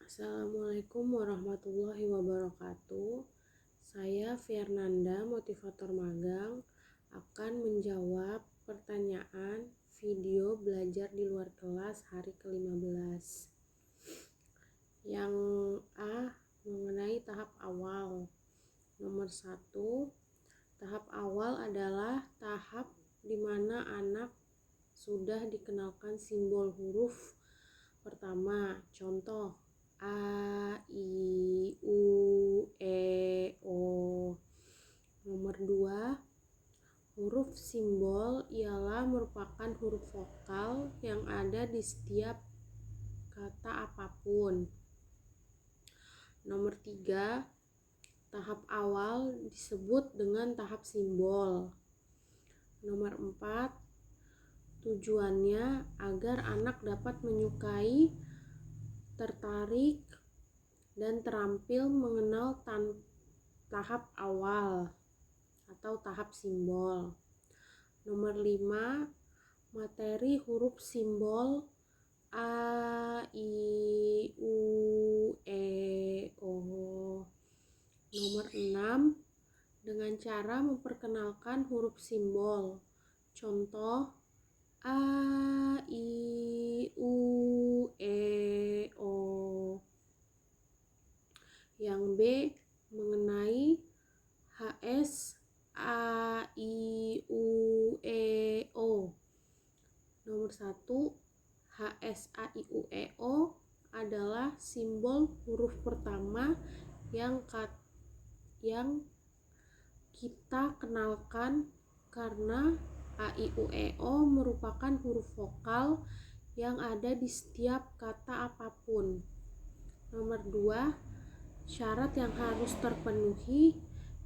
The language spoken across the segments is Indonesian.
Assalamualaikum warahmatullahi wabarakatuh. Saya Fernanda, motivator magang, akan menjawab pertanyaan video belajar di luar kelas hari ke-15. Yang A, mengenai tahap awal. Nomor 1, tahap awal adalah tahap di mana anak sudah dikenalkan simbol huruf pertama. Contoh: A, I, U, E, O. Nomor 2, huruf simbol ialah merupakan huruf vokal yang ada di setiap kata apapun. Nomor 3, tahap awal disebut dengan tahap simbol. Nomor 4, tujuannya agar anak dapat menyukai, tertarik, dan terampil mengenal tahap awal atau tahap simbol. Nomor 5, materi huruf simbol A, I, U, E, O. Nomor 6, dengan cara memperkenalkan huruf simbol. Contoh: A, I, U, E, O. Yang B, mengenai HS, A, I, U, E, O. Nomor 1, HS, A, I, U, E, O adalah simbol huruf pertama yang kita kenalkan karena A, I, U, E, O merupakan huruf vokal yang ada di setiap kata apapun. Nomor 2, syarat yang harus terpenuhi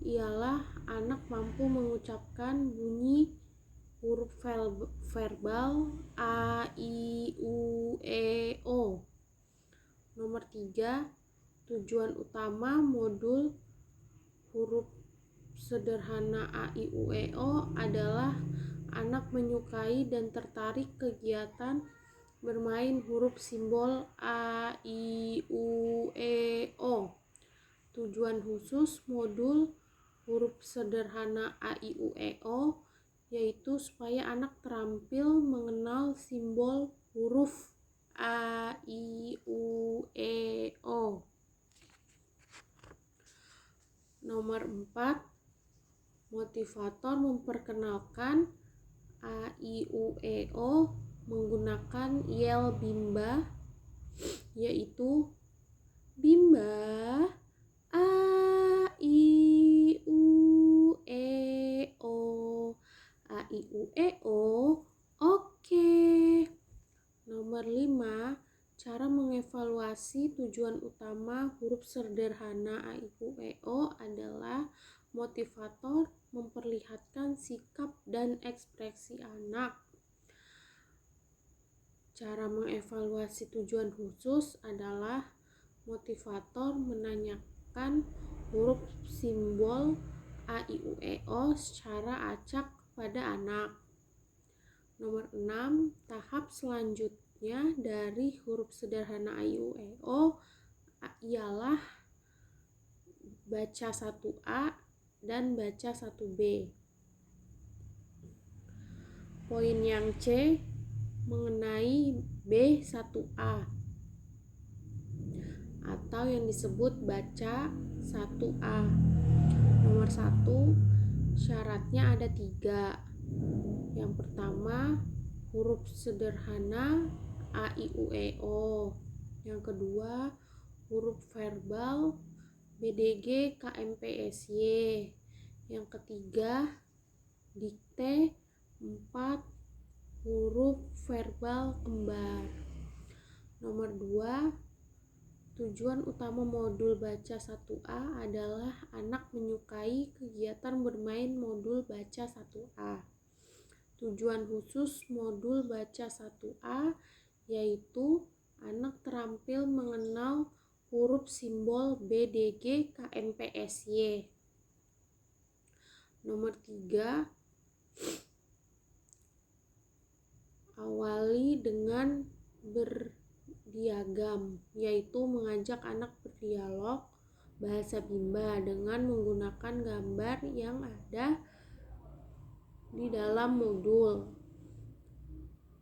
ialah anak mampu mengucapkan bunyi huruf verbal A, I, U, E, O. Nomor 3, tujuan utama modul huruf sederhana A, I, U, E, O adalah anak menyukai dan tertarik kegiatan bermain huruf simbol A, I, U, E, O. Tujuan khusus modul huruf sederhana A, I, U, E, O yaitu supaya anak terampil mengenal simbol huruf A, I, U, E, O. Nomor 4, motivator memperkenalkan A, I, U, E, O menggunakan yel Bimba, yaitu Bimba, A, I, U, E, O. A, I, U, E, O. Oke. Nomor 5, cara mengevaluasi tujuan utama huruf sederhana A, I, U, E, O adalah motivator memperlihatkan sikap dan ekspresi anak. Cara mengevaluasi tujuan khusus adalah motivator menanyakan huruf simbol A, I, U, E, O secara acak pada anak. Nomor 6, tahap selanjutnya dari huruf sederhana A, I, U, E, O ialah baca 1A dan baca 1B. Poin yang C, mengenai B1A atau yang disebut baca 1A. Nomor 1, syaratnya ada 3. Yang pertama, huruf sederhana A, I, U, E, O. Yang kedua, huruf verbal BDG, KMPSY. Yang ketiga, dikte. 4, huruf verbal kembar. Nomor 2, tujuan utama modul baca 1A adalah anak menyukai kegiatan bermain modul baca 1A. Tujuan khusus modul baca 1A yaitu anak terampil mengenal huruf simbol BDG, KMPSY. Nomor 3, awali dengan berdiagam, yaitu mengajak anak berdialog bahasa Bimba dengan menggunakan gambar yang ada di dalam modul.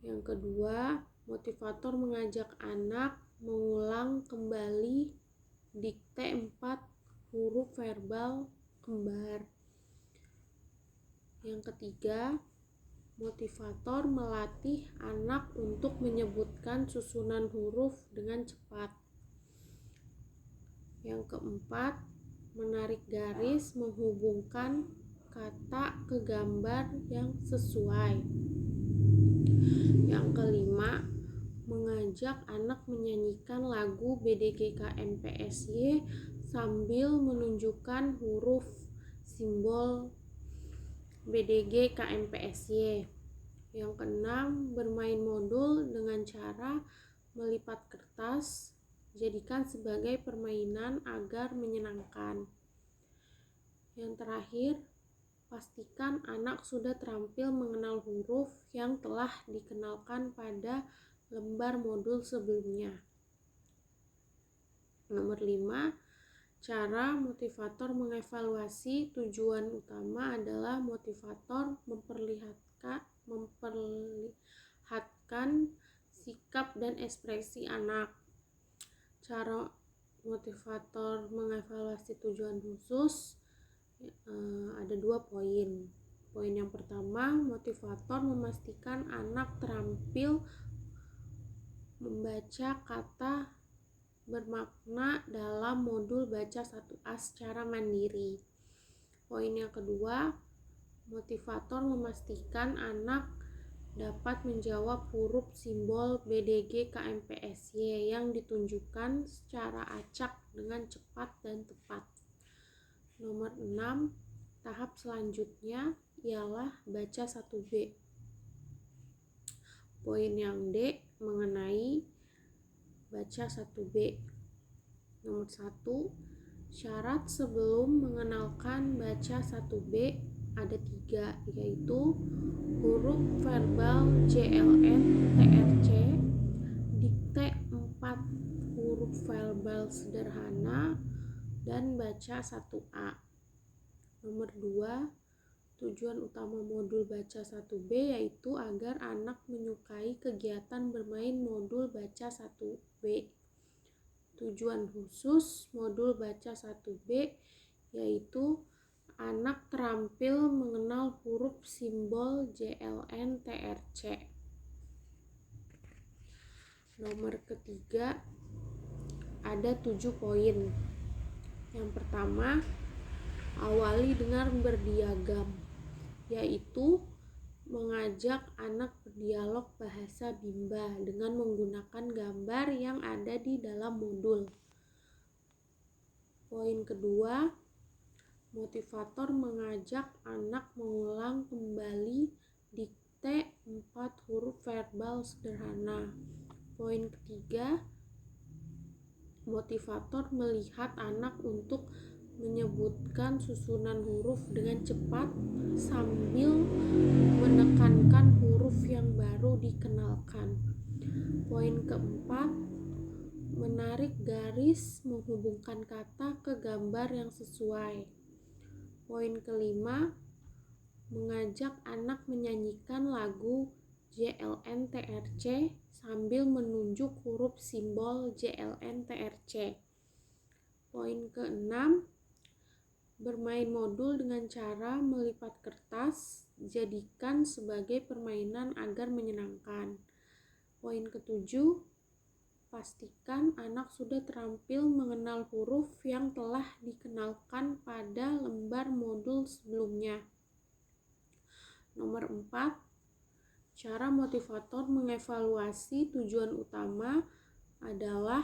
Yang kedua, motivator mengajak anak mengulang kembali dikte 4 huruf verbal kembar. Yang ketiga, motivator melatih anak untuk menyebutkan susunan huruf dengan cepat. Yang keempat, menarik garis menghubungkan kata ke gambar yang sesuai. Yang kelima, mengajak anak menyanyikan lagu BDG KMPSY sambil menunjukkan huruf simbol BDG KMPSY. Yang keenam, bermain modul dengan cara melipat kertas, jadikan sebagai permainan agar menyenangkan. Yang terakhir, pastikan anak sudah terampil mengenal huruf yang telah dikenalkan pada lembar modul sebelumnya. Nomor 5, cara motivator mengevaluasi. Tujuan utama adalah motivator memperlihatkan sikap dan ekspresi anak. Cara motivator mengevaluasi tujuan khusus ada 2 poin. Poin yang pertama, motivator memastikan anak terampil membaca kata bermakna dalam modul baca 1A secara mandiri. Poin yang kedua, motivator memastikan anak dapat menjawab huruf simbol BDG KMPSY yang ditunjukkan secara acak dengan cepat dan tepat. Nomor 6, tahap selanjutnya ialah baca 1B. Poin yang D mengenai baca 1B. Nomor 1, syarat sebelum mengenalkan baca 1B ada 3, yaitu huruf verbal JLN TRC, dikte 4 huruf verbal sederhana, dan baca 1A. Nomor 2, tujuan utama modul baca 1B yaitu agar anak menyukai kegiatan bermain modul baca 1B. Tujuan khusus modul baca 1B yaitu anak terampil mengenal huruf simbol JLN TRC. Nomor ketiga, ada 7 poin. Yang pertama, awali dengan berdiagam, yaitu mengajak anak berdialog bahasa Bimba dengan menggunakan gambar yang ada di dalam modul. Poin kedua, motivator mengajak anak mengulang kembali dikte 4 huruf verbal sederhana. Poin ketiga, motivator melihat anak untuk menyebutkan susunan huruf dengan cepat sambil menekankan huruf yang baru dikenalkan. Poin keempat, menarik garis menghubungkan kata ke gambar yang sesuai. Poin kelima, mengajak anak menyanyikan lagu JLN TRC sambil menunjuk huruf simbol JLN TRC. Poin keenam, bermain modul dengan cara melipat kertas, jadikan sebagai permainan agar menyenangkan. Poin ketujuh, pastikan anak sudah terampil mengenal huruf yang telah dikenalkan pada lembar modul sebelumnya. Nomor 4, cara motivator mengevaluasi. Tujuan utama adalah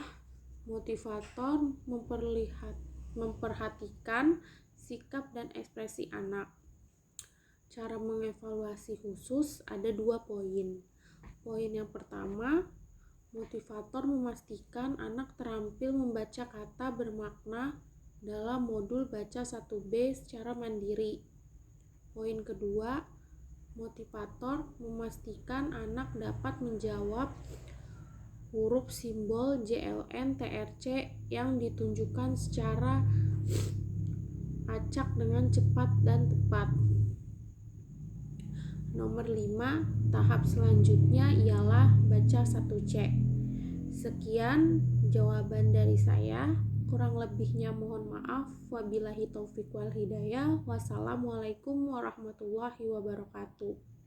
motivator memperhatikan sikap dan ekspresi anak. Cara mengevaluasi khusus ada 2 poin. Poin yang pertama, motivator memastikan anak terampil membaca kata bermakna dalam modul baca 1B secara mandiri. Poin kedua, motivator memastikan anak dapat menjawab huruf simbol JLN TRC yang ditunjukkan secara acak dengan cepat dan tepat. Nomor 5, tahap selanjutnya ialah baca 1C. Sekian jawaban dari saya. Kurang lebihnya mohon maaf. Wabillahi taufiq wal hidayah. Wassalamualaikum warahmatullahi wabarakatuh.